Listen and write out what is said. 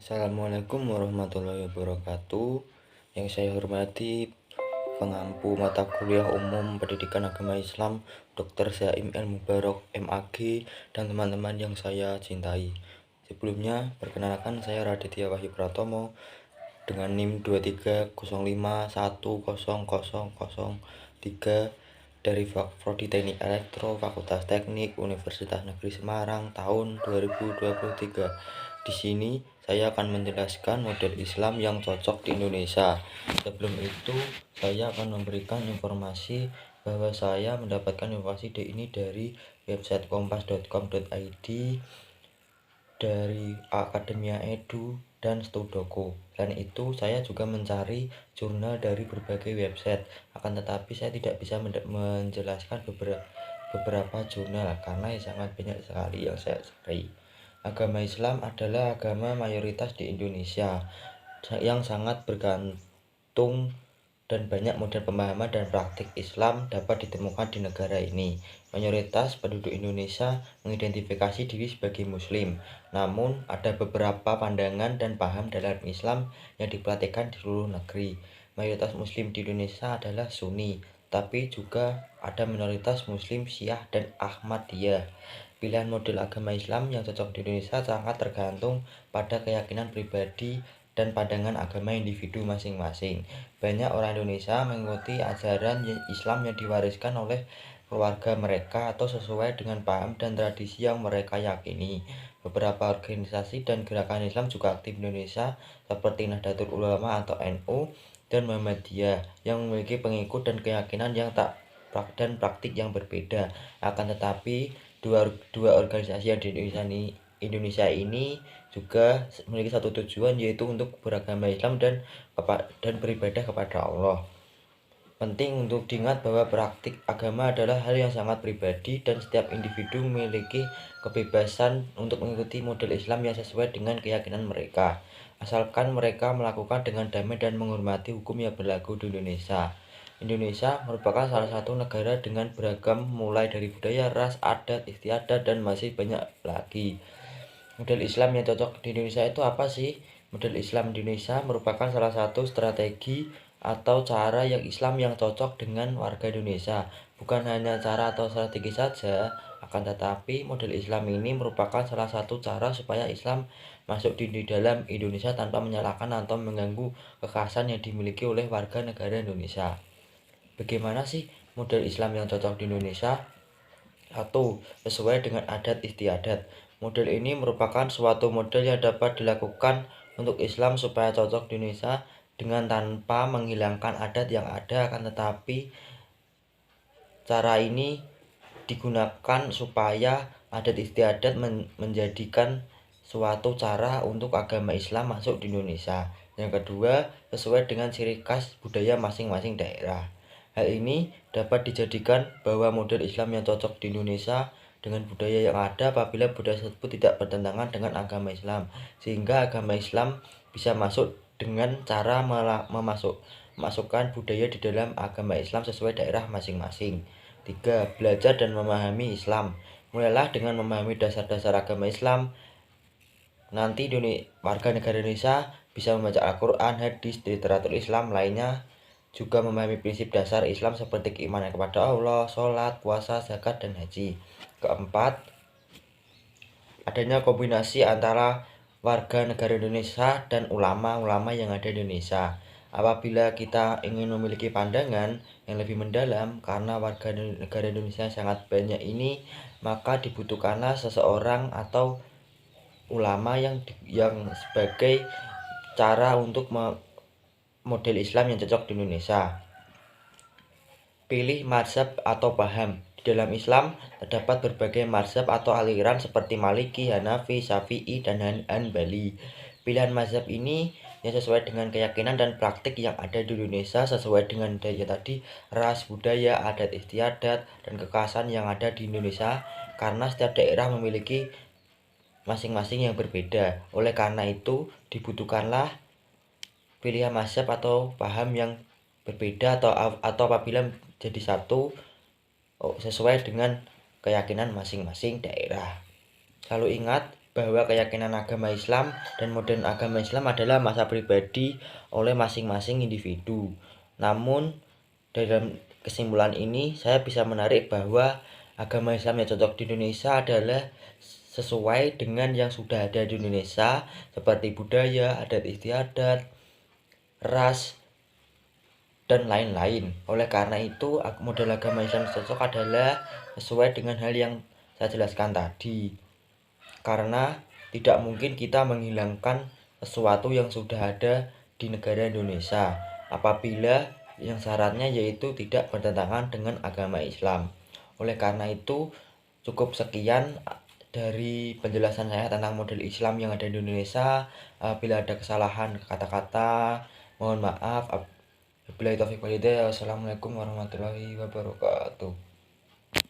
Assalamualaikum warahmatullahi wabarakatuh. Yang saya hormati pengampu mata kuliah umum pendidikan agama Islam Dr. Zaim El Mubarok MAG dan teman-teman yang saya cintai. Sebelumnya, perkenalkan saya Raditya Wahyu Pratomo dengan NIM 2305110003 dari Prodi Teknik Elektro Fakultas Teknik Universitas Negeri Semarang tahun 2023. Di sini saya akan menjelaskan model Islam yang cocok di Indonesia. Sebelum itu, saya akan memberikan informasi bahwa saya mendapatkan informasi ini dari website kompas.com.id, dari Akademia Edu, dan Studoko. Selain itu, saya juga mencari jurnal dari berbagai website. Akan tetapi saya tidak bisa menjelaskan beberapa jurnal karena sangat banyak sekali yang saya cari. Agama Islam adalah agama mayoritas di Indonesia yang sangat bergantung, dan banyak model pemahaman dan praktik Islam dapat ditemukan di negara ini. Mayoritas penduduk Indonesia mengidentifikasi diri sebagai Muslim, namun ada beberapa pandangan dan paham dalam Islam yang dipraktikkan di seluruh negeri. Mayoritas Muslim di Indonesia adalah Sunni, tapi juga ada minoritas Muslim Syiah dan Ahmadiyah. Pilihan model agama Islam yang cocok di Indonesia sangat tergantung pada keyakinan pribadi dan pandangan agama individu masing-masing. Banyak orang Indonesia mengikuti ajaran Islam yang diwariskan oleh keluarga mereka atau sesuai dengan paham dan tradisi yang mereka yakini. Beberapa organisasi dan gerakan Islam juga aktif di Indonesia seperti Nahdlatul Ulama atau NU dan Muhammadiyah yang memiliki pengikut dan keyakinan yang dan praktik yang berbeda. Akan tetapi dua organisasi yang di Indonesia ini juga memiliki satu tujuan, yaitu untuk beragama Islam dan beribadah kepada Allah. Penting untuk diingat bahwa praktik agama adalah hal yang sangat pribadi dan setiap individu memiliki kebebasan untuk mengikuti model Islam yang sesuai dengan keyakinan mereka, asalkan mereka melakukan dengan damai dan menghormati hukum yang berlaku di Indonesia. Indonesia merupakan salah satu negara dengan beragam mulai dari budaya, ras, adat, istiadat, dan masih banyak lagi. Model Islam yang cocok di Indonesia itu apa sih? Model Islam di Indonesia merupakan salah satu strategi atau cara yang Islam yang cocok dengan warga Indonesia. Bukan hanya cara atau strategi saja, akan tetapi model Islam ini merupakan salah satu cara supaya Islam masuk di dalam Indonesia tanpa menyalahkan atau mengganggu kekhasan yang dimiliki oleh warga negara Indonesia. Bagaimana sih model Islam yang cocok di Indonesia? 1. Sesuai dengan adat istiadat. Model ini merupakan suatu model yang dapat dilakukan untuk Islam supaya cocok di Indonesia dengan tanpa menghilangkan adat yang ada, akan tetapi cara ini digunakan supaya adat istiadat menjadikan suatu cara untuk agama Islam masuk di Indonesia. Yang kedua, sesuai dengan ciri khas budaya masing-masing daerah. Hal ini dapat dijadikan bahwa model Islam yang cocok di Indonesia dengan budaya yang ada apabila budaya tersebut tidak bertentangan dengan agama Islam, sehingga agama Islam bisa masuk dengan cara memasukkan budaya di dalam agama Islam sesuai daerah masing-masing. 3. Belajar dan memahami Islam. Mulailah dengan memahami dasar-dasar agama Islam. Nanti warga negara Indonesia bisa membaca Al-Quran, hadis, literatur Islam lainnya, juga memahami prinsip dasar Islam seperti keimanan kepada Allah, sholat, puasa, zakat, dan haji. Keempat, adanya kombinasi antara warga negara Indonesia dan ulama-ulama yang ada di Indonesia. Apabila kita ingin memiliki pandangan yang lebih mendalam karena warga negara Indonesia sangat banyak ini, maka dibutuhkanlah seseorang atau ulama yang sebagai cara untuk model Islam yang cocok di Indonesia. Pilih mazhab atau paham. Di dalam Islam terdapat berbagai mazhab atau aliran seperti Maliki, Hanafi, Syafi'i, dan Hanbali. Pilihan mazhab ini yang sesuai dengan keyakinan dan praktik yang ada di Indonesia sesuai dengan daya tadi, ras, budaya, adat istiadat, dan kekhasan yang ada di Indonesia, karena setiap daerah memiliki masing-masing yang berbeda. Oleh karena itu, dibutuhkanlah pilihan mazhab atau paham yang berbeda atau apabila jadi satu sesuai dengan keyakinan masing-masing daerah. Selalu ingat bahwa keyakinan agama Islam dan modern agama Islam adalah masa pribadi oleh masing-masing individu. Namun, dalam kesimpulan ini saya bisa menarik bahwa agama Islam yang cocok di Indonesia adalah sesuai dengan yang sudah ada di Indonesia, seperti budaya, adat istiadat, ras, dan lain-lain. Oleh karena itu, model agama Islam cocok adalah sesuai dengan hal yang saya jelaskan tadi. Karena tidak mungkin kita menghilangkan sesuatu yang sudah ada di negara Indonesia apabila yang syaratnya yaitu tidak bertentangan dengan agama Islam. Oleh karena itu, cukup sekian dari penjelasan saya tentang model Islam yang ada di Indonesia. Bila ada kesalahan kata-kata, mohon maaf. Wabillahi taufiq walhidayah. Wassalamualaikum warahmatullahi wabarakatuh.